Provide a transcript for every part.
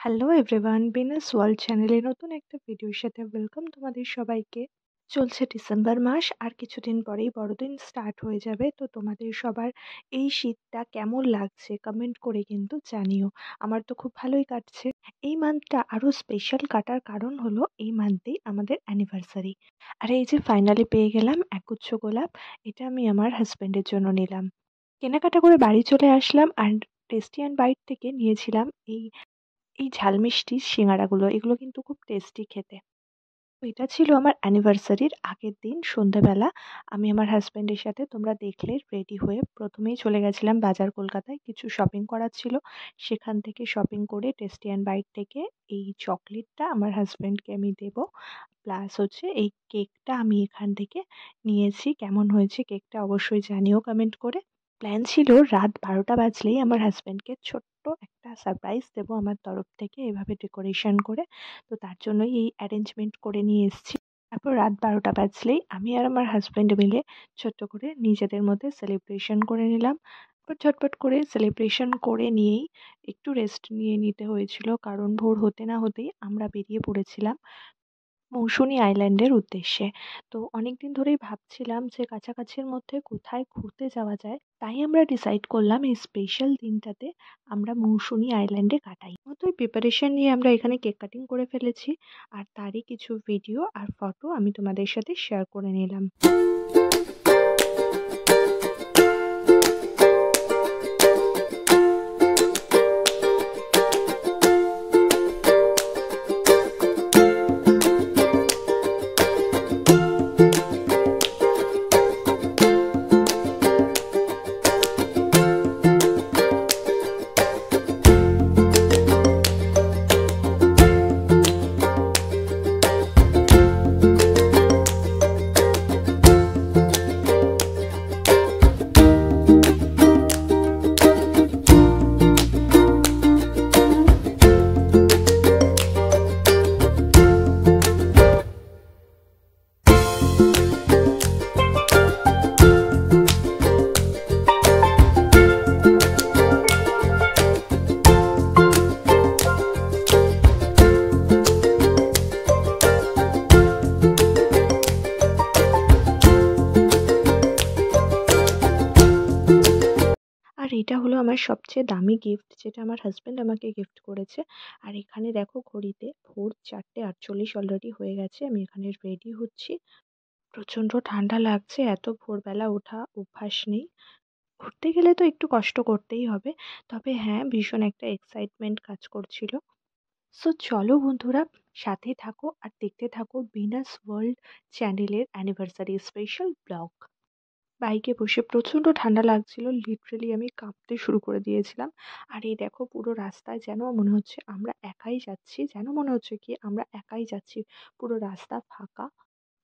Hello everyone, Binas world চ্যানেলে নতুন একটা ভিডিওর সাথে ওয়েলকাম তোমাদের সবাইকে। চলছে ডিসেম্বর মাস, আর কিছুদিন পরেই বড়দিন স্টার্ট হয়ে যাবে। তো তোমাদের সবার এই শীতটা কেমন লাগছে কমেন্ট করে কিন্তু জানিও। আমার তো খুব ভালোই কাটছে। এই মান্থটা আরো স্পেশাল কাটার কারণ হলো এই মান্থেই আমাদের অ্যানিভার্সারি। আর এই যে ফাইনালি পেয়ে গেলাম একগুচ্ছ গোলাপ। এটা আমি আমার হাজবেন্ডের জন্য নিলাম। কেনাকাটা করে বাড়ি চলে আসলাম, আর টেস্টি অ্যান্ড বাইট থেকে নিয়েছিলাম এই এই ঝাল মিষ্টি সিঙ্গারাগুলো। এগুলো কিন্তু খুব টেস্টি খেতে। তো এটা ছিল আমার অ্যানিভার্সারির আগের দিন সন্ধ্যেবেলা। আমি আমার হাসব্যান্ডের সাথে তোমরা দেখলে রেডি হয়ে প্রথমেই চলে গেছিলাম বাজার কলকাতায়, কিছু শপিং করার ছিল। সেখান থেকে শপিং করে টেস্টি অ্যান্ড বাইট থেকে এই চকলেটটা আমার হাসব্যান্ডকে আমি দেবো। প্লাস হচ্ছে এই কেকটা আমি এখান থেকে নিয়েছি। কেমন হয়েছে কেকটা অবশ্যই জানিও কমেন্ট করে। প্ল্যান ছিল রাত ১২টা বাজলেই আমার হাসব্যান্ডকে ছোট্ট একটা সারপ্রাইজ দেবো আমার তরফ থেকে, এভাবে ডেকোরেশন করে। তো তার জন্যই এই অ্যারেঞ্জমেন্ট করে নিয়ে এসেছি। তারপর রাত ১২টা বাজলেই আমি আর আমার হাসব্যান্ড মিলে ছোট্ট করে নিজেদের মধ্যে সেলিব্রেশন করে নিলাম। তারপর ঝটপট করে সেলিব্রেশন করে নিয়েই একটু রেস্ট নিয়ে নিতে হয়েছিল, কারণ ভোর হতে না হতেই আমরা বেরিয়ে পড়েছিলাম মৌসুনী আইল্যান্ডের উদ্দেশ্যে। তো অনেকদিন ধরেই ভাবছিলাম যে কাছাকাছির মধ্যে কোথায় ঘুরতে যাওয়া যায়, তাই আমরা ডিসাইড করলাম এই স্পেশাল দিনটাতে আমরা মৌসুনী আইল্যান্ডে কাটাই। মতোই প্রিপারেশন নিয়ে আমরা এখানে কেক কাটিং করে ফেলেছি, আর তারই কিছু ভিডিও আর ফটো আমি তোমাদের সাথে শেয়ার করে নিলাম। আর এটা হলো আমার সবচেয়ে দামি গিফট, যেটা আমার হাসব্যান্ড আমাকে গিফট করেছে। আর এখানে দেখো ঘড়িতে ভোর ৪:৪৮ অলরেডি হয়ে গেছে। আমি এখানে রেডি হচ্ছি। প্রচণ্ড ঠান্ডা লাগছে, এত ভোরবেলা ওঠা অভ্যাস নেই। ঘুরতে গেলে তো একটু কষ্ট করতেই হবে। তবে হ্যাঁ, ভীষণ একটা এক্সাইটমেন্ট কাজ করছিল। সো চলো বন্ধুরা, সাথে থাকো আর দেখতে থাকো ভিনাস ওয়ার্ল্ড চ্যানেলের অ্যানিভার্সারি স্পেশাল ব্লগ। বাইকে বসে প্রচণ্ড ঠান্ডা লাগছিল, লিটারেলি আমি কাঁপতে শুরু করে দিয়েছিলাম। আর এই দেখো পুরো রাস্তায় যেন মনে হচ্ছে আমরা একাই যাচ্ছি, যেন মনে হচ্ছে কি আমরা একাই যাচ্ছি। পুরো রাস্তা ফাঁকা।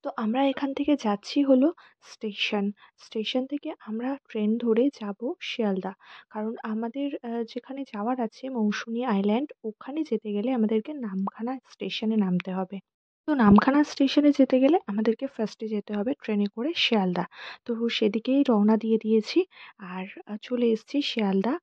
তো আমরা এখান থেকে যাচ্ছি হলো স্টেশন। স্টেশন থেকে আমরা ট্রেন ধরে যাব শিয়ালদা। কারণ আমাদের যেখানে যাওয়ার আছে মৌসুনী আইল্যান্ড, ওখানে যেতে গেলে আমাদেরকে নামখানা স্টেশনে নামতে হবে। তো নামখানা স্টেশনে যেতে গেলে আমাদেরকে ফার্স্টে যেতে হবে ট্রেনে করে শিয়ালদা। তো সেদিকেই রওনা দিয়ে দিয়েছি। আর চলে এসেছি শিয়ালদা।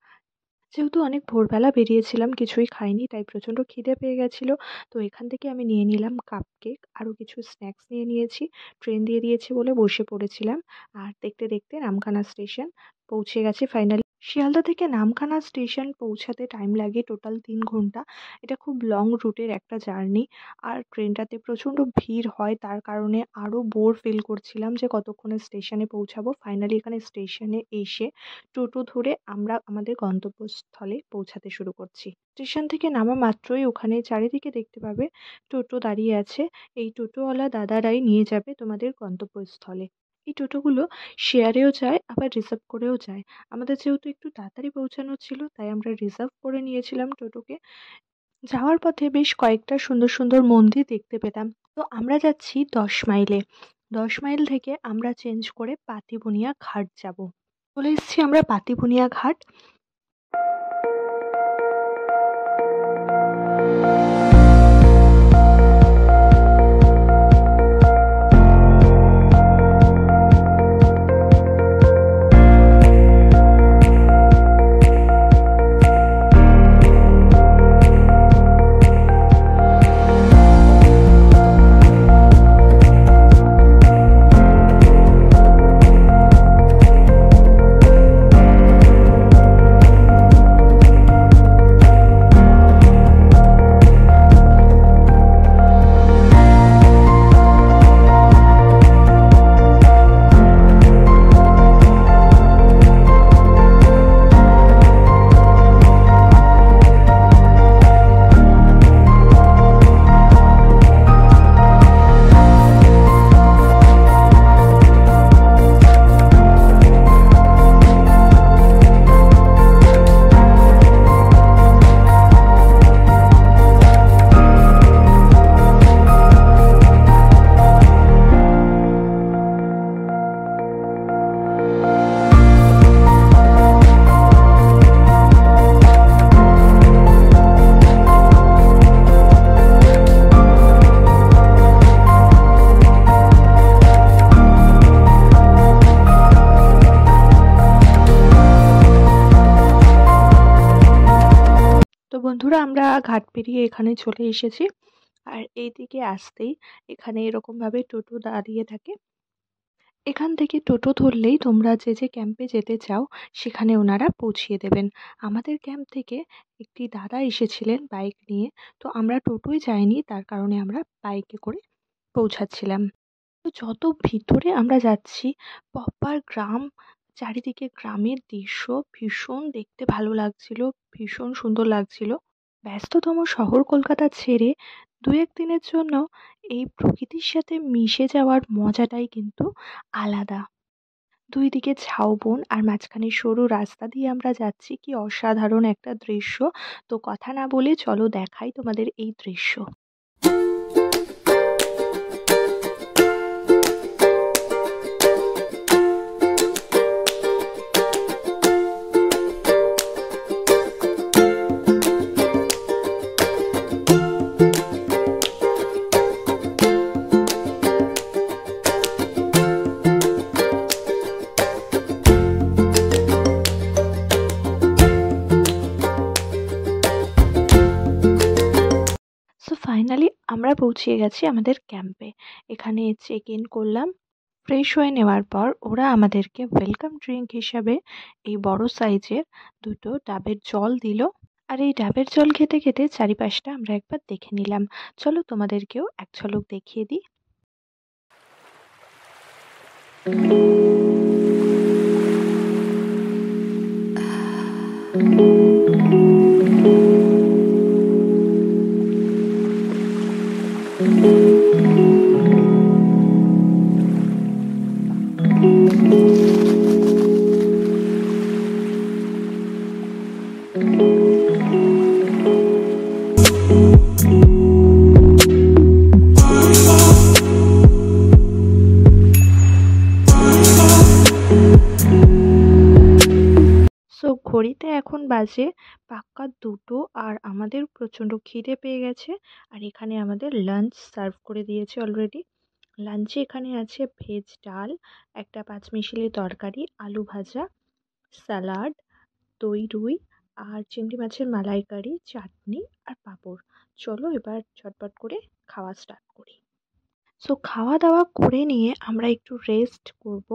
যেহেতু অনেক ভোরবেলা বেরিয়েছিলাম, কিছুই খাইনি, তাই প্রচণ্ড খিদে পেয়ে গেছিল। তো এখান থেকে আমি নিয়ে নিলাম কাপকেক, আরও কিছু স্ন্যাক্স নিয়ে নিয়েছি। ট্রেন দিয়ে দিয়েছে বলে বসে পড়েছিলাম। আর দেখতে দেখতে নামখানা স্টেশন পৌঁছে গেছি ফাইনালি। শিয়ালদা থেকে নামখানা স্টেশন পৌঁছাতে টাইম লাগে টোটাল ৩ ঘন্টা। এটা খুব লং রুটের একটা জার্নি। আর ট্রেনটাতে প্রচণ্ড ভিড় হয়, তার কারণে আরও বোর ফিল করছিলাম যে কতক্ষণে স্টেশনে পৌঁছাবো। ফাইনালি এখানে স্টেশনে এসে টোটো ধরে আমরা আমাদের গন্তব্যস্থলে পৌঁছাতে শুরু করছি। স্টেশন থেকে নামা মাত্রই ওখানে চারিদিকে দেখতে পাবে টোটো দাঁড়িয়ে আছে। এই টোটোওয়ালা দাদারাই নিয়ে যাবে তোমাদের গন্তব্যস্থলে। এই টোটোগুলো শেয়ারেও যায়, আবার রিজার্ভ করেও যায়। আমাদের যেহেতু একটু তাড়াতাড়ি পৌঁছানোর ছিল, তাই আমরা রিজার্ভ করে নিয়েছিলাম টোটোকে। যাওয়ার পথে বেশ কয়েকটা সুন্দর সুন্দর মন্দির দেখতে পেলাম। তো আমরা যাচ্ছি ১০ মাইলে। ১০ মাইল থেকে আমরা চেঞ্জ করে পাতিবুনিয়া ঘাট যাব। চলে এসেছি আমরা পাতিবুনিয়া ঘাট। বন্ধুরা আমরা ঘাট পেরিয়ে এখানে চলে এসেছি। আর এইদিকে আসতেই এখানে এরকমভাবে টোটো দাঁড়িয়ে থাকে। এখান থেকে টোটো ধরলেই তোমরা যে ক্যাম্পে যেতে চাও সেখানে ওনারা পৌঁছিয়ে দেবেন। আমাদের ক্যাম্প থেকে একটি দাদা এসেছিলেন বাইক নিয়ে। তো আমরা টোটোয় যাইনি, তার কারণে আমরা বাইকে করে পৌঁছাচ্ছিলাম। তো যত ভিতরে আমরা যাচ্ছি প্রপার গ্রাম, চারিদিকে গ্রামের দৃশ্য ভীষণ দেখতে ভালো লাগছিল, ভীষণ সুন্দর লাগছিল। ব্যস্ততম শহর কলকাতা ছেড়ে ২-১ দিনের জন্য এই প্রকৃতির সাথে মিশে যাওয়ার মজাটাই কিন্তু আলাদা। ২ দিকে ঝাউবন আর মাঝখানে সরু রাস্তা দিয়ে আমরা যাচ্ছি। কি অসাধারণ একটা দৃশ্য! তো কথা না বলে চলো দেখাই তোমাদের এই দৃশ্য। সো ফাইনালি আমরা পৌঁছে গেছি আমাদের ক্যাম্পে। এখানে চেক ইন করলাম। ফ্রেশ হয়ে নেওয়ার পর ওরা আমাদেরকে ওয়েলকাম ড্রিঙ্ক হিসাবে এই বড় সাইজের ২টো ডাবের জল দিল। আর এই ডাবের জল খেতে খেতে চারিপাশটা আমরা একবার দেখে নিলাম। চলো তোমাদেরকেও এক ঝলক দেখিয়ে দিই। সো ঘড়িতে এখন বাজে পাক্কা ২টো আর আমাদের প্রচণ্ড খিদে পেয়ে গেছে। আর এখানে আমাদের লাঞ্চ সার্ভ করে দিয়েছে অলরেডি। লাঞ্চে এখানে আছে ভেজ ডাল, একটা পাঁচমিশালি তরকারি, আলু ভাজা, স্যালাড, দই রুই আর চিংড়ি মাছের মালাইকারি, চাটনি আর পাঁপড়। চলো এবার ঝটপট করে খাওয়া স্টার্ট করি। সো খাওয়া দাওয়া করে নিয়ে আমরা একটু রেস্ট করব।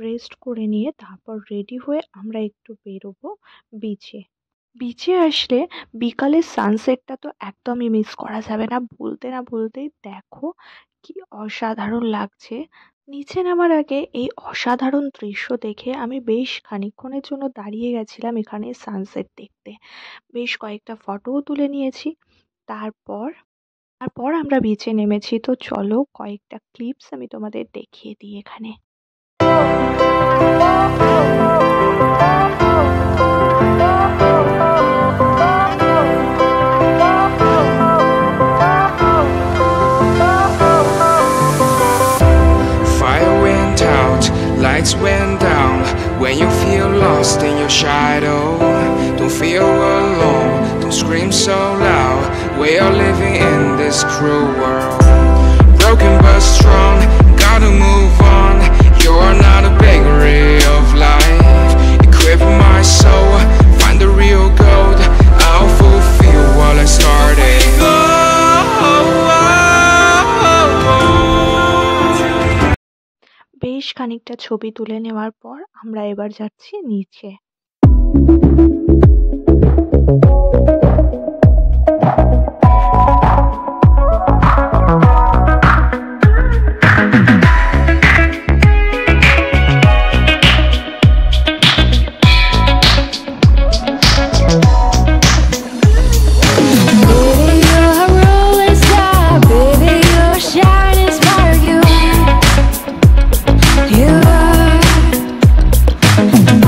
রেস্ট করে নিয়ে তারপর রেডি হয়ে আমরা একটু বেরোবো বিচে। বিচে আসলে বিকালের সানসেটটা তো একদমই মিস করা যাবে না। বলতে না বলতেই দেখো কি অসাধারণ লাগছে। নিচে নামার আগে এই অসাধারণ দৃশ্য দেখে আমি বেশ খানিকক্ষণের জন্য দাঁড়িয়ে গেছিলাম এখানে সানসেট দেখতে। বেশ কয়েকটা ফটোও তুলে নিয়েছি। তারপর আমরা বিচে নেমেছি। তো চলো কয়েকটা ক্লিপস আমি তোমাদের দেখিয়ে দিই এখানে। Fire went out, lights went down. When you feel lost in your shadow, don't feel alone, don't scream so loud. We are living in this cruel world, broken but strong, gotta move on. You are not a bakery of life, equip my soul, find the real gold. I'll fulfill what I started. বেশ খানিকটা ছবি তুলে নেওয়ার পর আমরা এবার যাচ্ছি নিচে।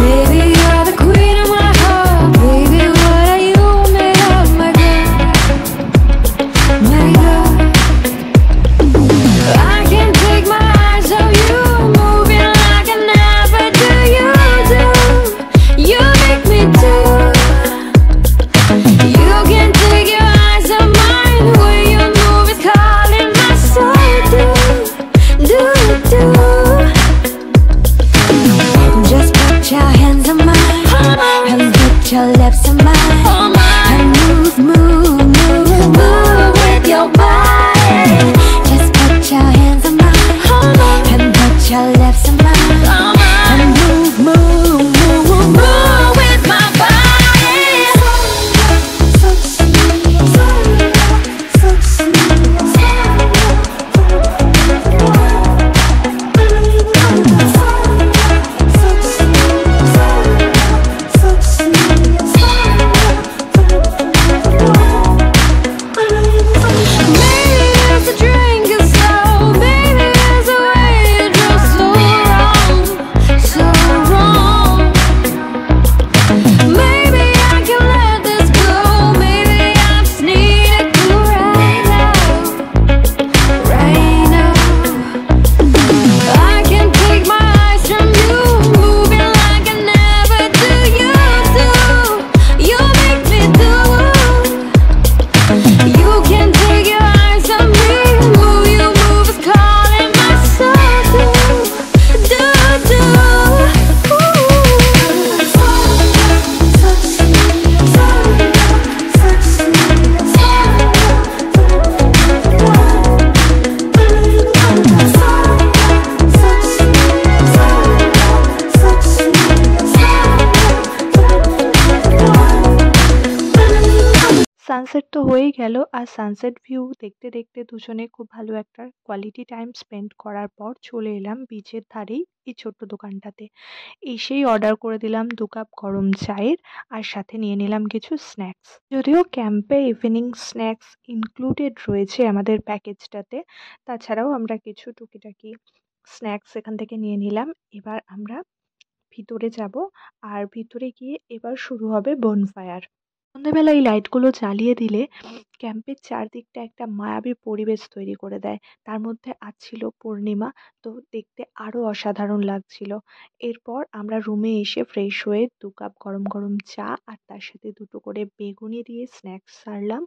Baby, you're the queen of my heart. Baby, what are you made of? হয়েই গেল। আর সানসেট ভিউ দেখতে দেখতে দুজনে খুব ভালো একটা কোয়ালিটি টাইম স্পেন্ড করার পর চলে এলাম বিচের ধারেই এই ছোট্ট দোকানটাতে। এসেই অর্ডার করে দিলাম ২ কাপ গরম চায়ের, আর সাথে নিয়ে নিলাম কিছু স্ন্যাক্স। যদিও ক্যাম্পে ইভিনিং স্ন্যাক্স ইনক্লুডেড রয়েছে আমাদের প্যাকেজটাতে, তাছাড়াও আমরা কিছু টুকিটাকি স্ন্যাক্স এখান থেকে নিয়ে নিলাম। এবার আমরা ভিতরে যাব, আর ভিতরে গিয়ে এবার শুরু হবে বনফায়ার। সন্ধ্যাবেলা এই লাইটগুলো জ্বালিয়ে দিলে ক্যাম্পের চারদিকটা একটা মায়াবী পরিবেশ তৈরি করে দেয়। তার মধ্যে আজ ছিল পূর্ণিমা, তো দেখতে আরো অসাধারণ লাগছিল। এরপর আমরা রুমে এসে ফ্রেশ হয়ে ২ কাপ গরম গরম চা আর তার সাথে ২টো করে বেগুনি দিয়ে স্ন্যাক্স সারলাম।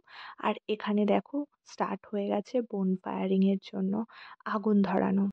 আর এখানে দেখো স্টার্ট হয়ে গেছে বনফায়ারিং এর জন্য আগুন ধরানো।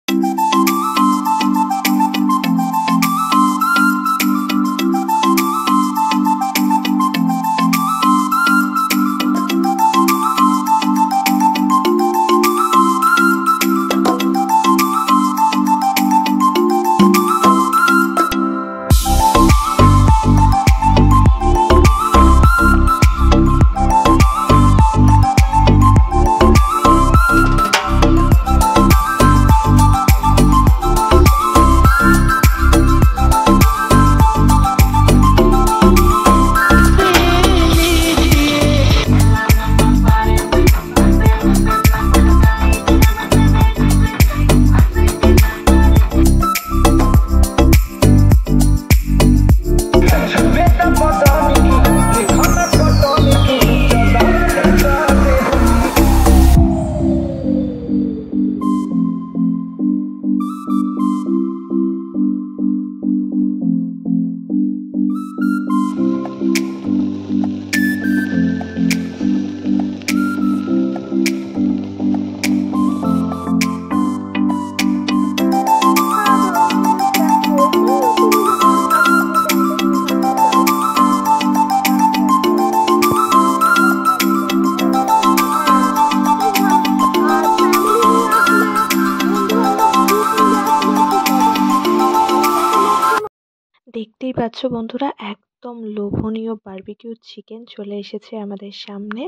দেখতেই পাচ্ছ বন্ধুরা, একদম লোভনীয় বারবিকিউ চিকেন চলে এসেছে আমাদের সামনে।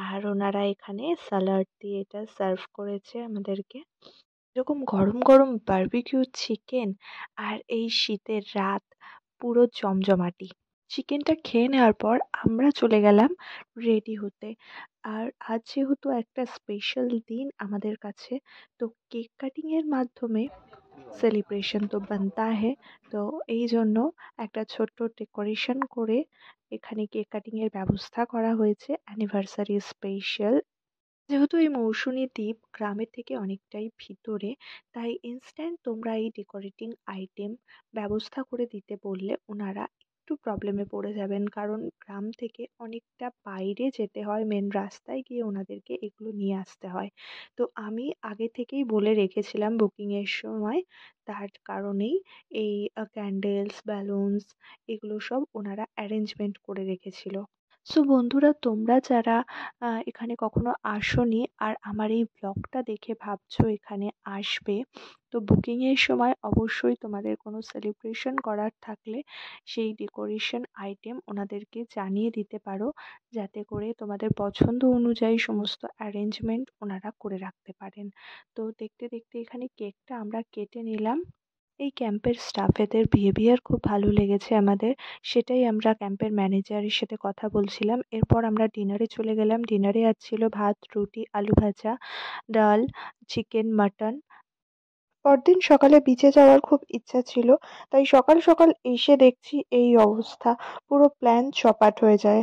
আর ওনারা এখানে স্যালাড দিয়ে এটা সার্ভ করেছে আমাদেরকে। এরকম গরম গরম বারবিকিউ চিকেন আর এই শীতের রাত পুরো জমজমাটি। চিকেনটা খেয়ে নেওয়ার পর আমরা চলে গেলাম রেডি হতে। আর আজ যেহেতু একটা স্পেশাল দিন আমাদের কাছে, তো কেক কাটিংয়ের মাধ্যমে সেলিব্রেশন তো বানতা হে। তো এই জন্য একটা ছোট্ট ডেকোরেশন করে এখানে কেক কাটিংয়ের ব্যবস্থা করা হয়েছে অ্যানিভার্সারি স্পেশাল। যেহেতু এই মৌসুমী দ্বীপ গ্রামের থেকে অনেকটাই ভিতরে, তাই ইনস্ট্যান্ট তোমরা এই ডেকোরেটিং আইটেম ব্যবস্থা করে দিতে বললে ওনারা একটু প্রবলেমে পড়ে যাবেন, কারণ গ্রাম থেকে অনেকটা বাইরে যেতে হয়, মেন রাস্তায় গিয়ে ওনাদেরকে এগুলো নিয়ে আসতে হয়। তো আমি আগে থেকেই বলে রেখেছিলাম বুকিংয়ের সময়, তার কারণেই এই ক্যান্ডেলস, ব্যালুনস এগুলো সব ওনারা অ্যারেঞ্জমেন্ট করে রেখেছিল। সো বন্ধুরা, তোমরা যারা এখানে কখনো আসোনি আর আমার এই ব্লগটা দেখে ভাবছো এখানে আসবে, তো বুকিংয়ের সময় অবশ্যই তোমাদের কোনো সেলিব্রেশন করার থাকলে সেই ডেকোরেশন আইটেম ওনাদেরকে জানিয়ে দিতে পারো, যাতে করে তোমাদের পছন্দ অনুযায়ী সমস্ত অ্যারেঞ্জমেন্ট ওনারা করে রাখতে পারেন। তো দেখতে দেখতে এখানে কেকটা আমরা কেটে নিলাম। এই ক্যাম্পের স্টাফেদের বিহেভিয়ার খুব ভালো লেগেছে আমাদের, সেটাই আমরা ক্যাম্পের ম্যানেজারের সাথে কথা বলছিলাম। এরপর আমরা ডিনারে চলে গেলাম। ডিনারে আজ ছিল ভাত, রুটি, আলু ভাজা, ডাল, চিকেন, মাটন। পরদিন সকালে বিচে যাওয়ার খুব ইচ্ছা ছিল, তাই সকাল সকাল এসে দেখছি এই অবস্থা, পুরো প্ল্যান চপাট হয়ে যায়।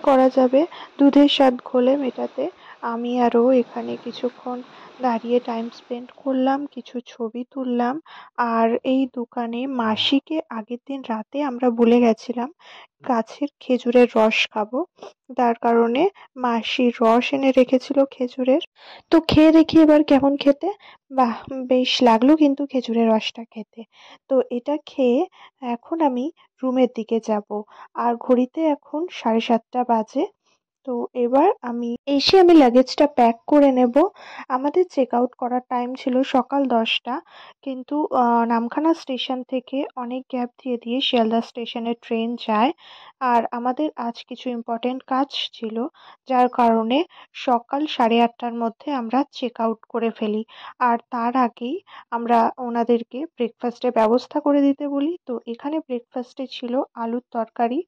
করা যাবে, দুধের স্বাদ ঘোলে মেটাতে আমি আর ও এখানে কিছুক্ষণ দাঁড়িয়ে টাইম স্পেন্ড করলাম, কিছু ছবি তুললাম। আর এই দোকানে মাসিকে আগের দিন রাতে আমরা ভুলে গেছিলাম গাছের খেজুরের রস খাবো। তার কারণে মাসি রস এনে রেখেছিল খেজুরের। তো খেয়ে দেখি এবার কেমন খেতে। বাহ! বেশ লাগলো কিন্তু খেজুরের রসটা খেতে। তো এটা খেয়ে এখন আমি রুমের দিকে যাবো। আর ঘড়িতে এখন 7:30 বাজে। তো এবার এসে আমি লাগেজটা প্যাক করে নেব। আমাদের চেক আউট করার টাইম ছিল সকাল 10টা, কিন্তু নামখানা স্টেশন থেকে অনেক গ্যাপ দিয়ে দিয়ে শিয়ালদা স্টেশনে ট্রেন যায়। আর আমাদের আজ কিছু ইম্পর্টেন্ট কাজ ছিল, যার কারণে সকাল 8:30টার মধ্যে আমরা চেক আউট করে ফেলি। আর তার আগেই আমরা ওনাদেরকে ব্রেকফাস্টের ব্যবস্থা করে দিতে বলি। তো এখানে ব্রেকফাস্টে ছিল আলুর তরকারি,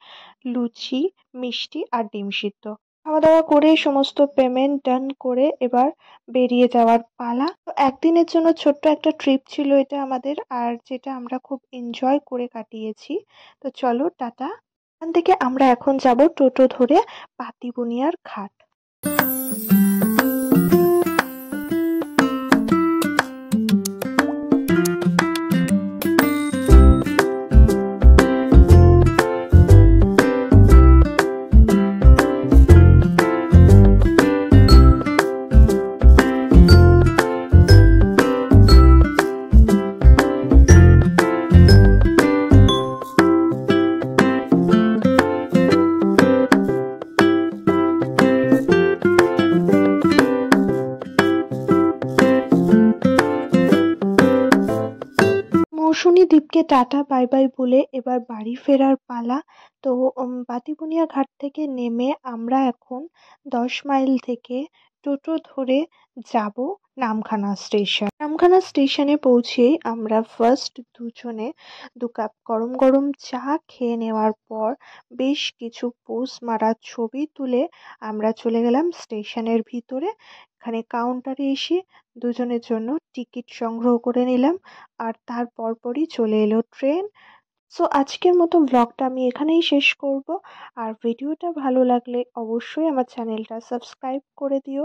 লুচি, মিষ্টি আর ডিম সিদ্ধ। খাওয়া-দাওয়া করে সমস্ত পেমেন্ট ডান করে এবার বেরিয়ে যাওয়ার পালা। তো একদিনের জন্য ছোট্ট একটা ট্রিপ ছিল এটা আমাদের, আর যেটা আমরা খুব এনজয় করে কাটিয়েছি। তো চলো টাটা। এখান থেকে আমরা এখন যাব টোটো ধরে পাতিবুনিয়ার ঘাট। মৌসুমী দ্বীপকে টাটা বাই বাই বলে এবার বাড়ি ফেরার পালা। তো বাতিবুনিয়া ঘাট থেকে নেমে আমরা এখন 10 মাইল থেকে টোটো ধরে যাব নামখানা স্টেশন। নামখানা স্টেশনে পৌঁছেই আমরা ফার্স্ট দুজনে 2 কাপ গরম গরম চা খেয়ে নেওয়ার পর বেশ কিছু পোজ মারা ছবি তুলে আমরা চলে গেলাম স্টেশনের ভিতরে। এখানে কাউন্টারে এসে দুজনের জন্য টিকিট সংগ্রহ করে নিলাম। আর তার পরপরই চলে এলো ট্রেন। সো আজকের মতো ব্লগটা আমি এখানেই শেষ করব। আর ভিডিওটা ভালো লাগলে অবশ্যই আমার চ্যানেলটা সাবস্ক্রাইব করে দিও।